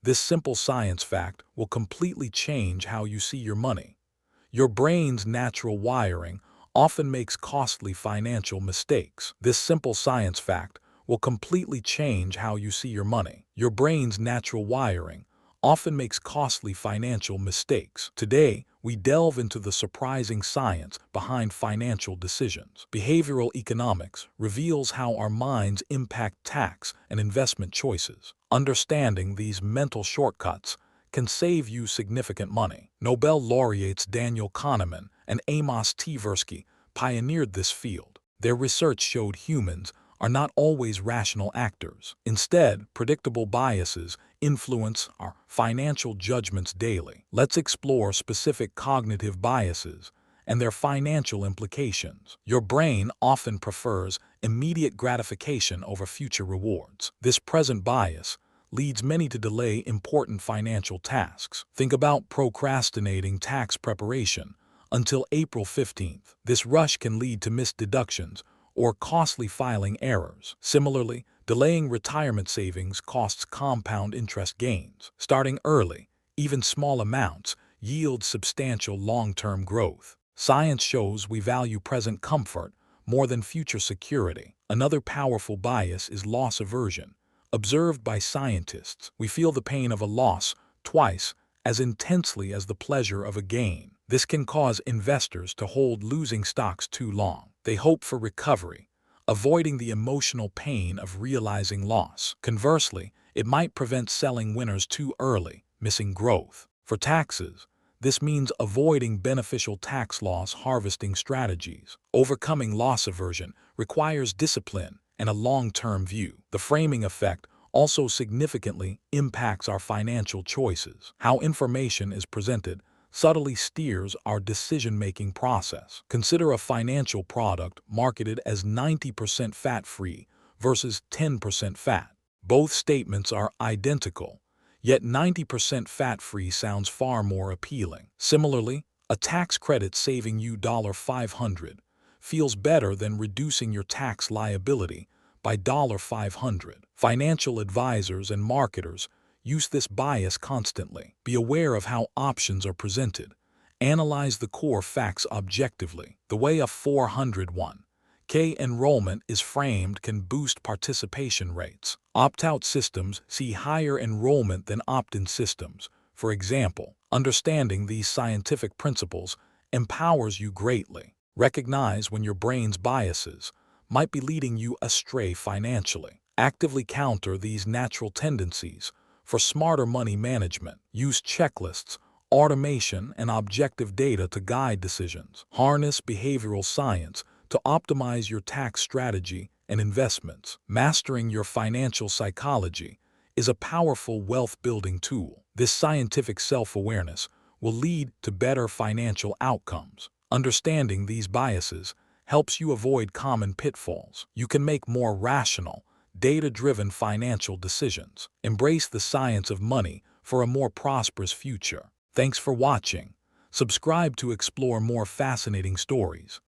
This simple science fact will completely change how you see your money. Your brain's natural wiring often makes costly financial mistakes. This simple science fact will completely change how you see your money. Your brain's natural wiring often makes costly financial mistakes. Today, we delve into the surprising science behind financial decisions. Behavioral economics reveals how our minds impact tax and investment choices. Understanding these mental shortcuts can save you significant money. Nobel laureates Daniel Kahneman and Amos Tversky pioneered this field. Their research showed humans are not always rational actors. Instead, predictable biases influence our financial judgments daily. Let's explore specific cognitive biases and their financial implications. Your brain often prefers immediate gratification over future rewards. This present bias leads many to delay important financial tasks. Think about procrastinating tax preparation until April 15th. This rush can lead to missed deductions or costly filing errors. Similarly, delaying retirement savings costs compound interest gains. Starting early, even small amounts, yield substantial long-term growth. Science shows we value present comfort more than future security. Another powerful bias is loss aversion. Observed by scientists, we feel the pain of a loss twice as intensely as the pleasure of a gain. This can cause investors to hold losing stocks too long. They hope for recovery, avoiding the emotional pain of realizing loss. Conversely, it might prevent selling winners too early, missing growth. For taxes, this means avoiding beneficial tax loss harvesting strategies. Overcoming loss aversion requires discipline and a long-term view. The framing effect also significantly impacts our financial choices. How information is presented subtly steers our decision-making process. Consider a financial product marketed as 90% fat-free versus 10% fat. Both statements are identical, yet 90% fat-free sounds far more appealing. Similarly, a tax credit saving you $500 feels better than reducing your tax liability by $500. Financial advisors and marketers use this bias constantly. Be aware of how options are presented. Analyze the core facts objectively. The way a 401(k) enrollment is framed can boost participation rates. Opt-out systems see higher enrollment than opt-in systems. For example, understanding these scientific principles empowers you greatly. Recognize when your brain's biases might be leading you astray financially. Actively counter these natural tendencies for smarter money management. Use checklists, automation, and objective data to guide decisions. Harness behavioral science to optimize your tax strategy and investments. Mastering your financial psychology is a powerful wealth-building tool. This scientific self-awareness will lead to better financial outcomes. Understanding these biases helps you avoid common pitfalls. You can make more rational, data-driven financial decisions. Embrace the science of money for a more prosperous future. Thanks for watching. Subscribe to explore more fascinating stories.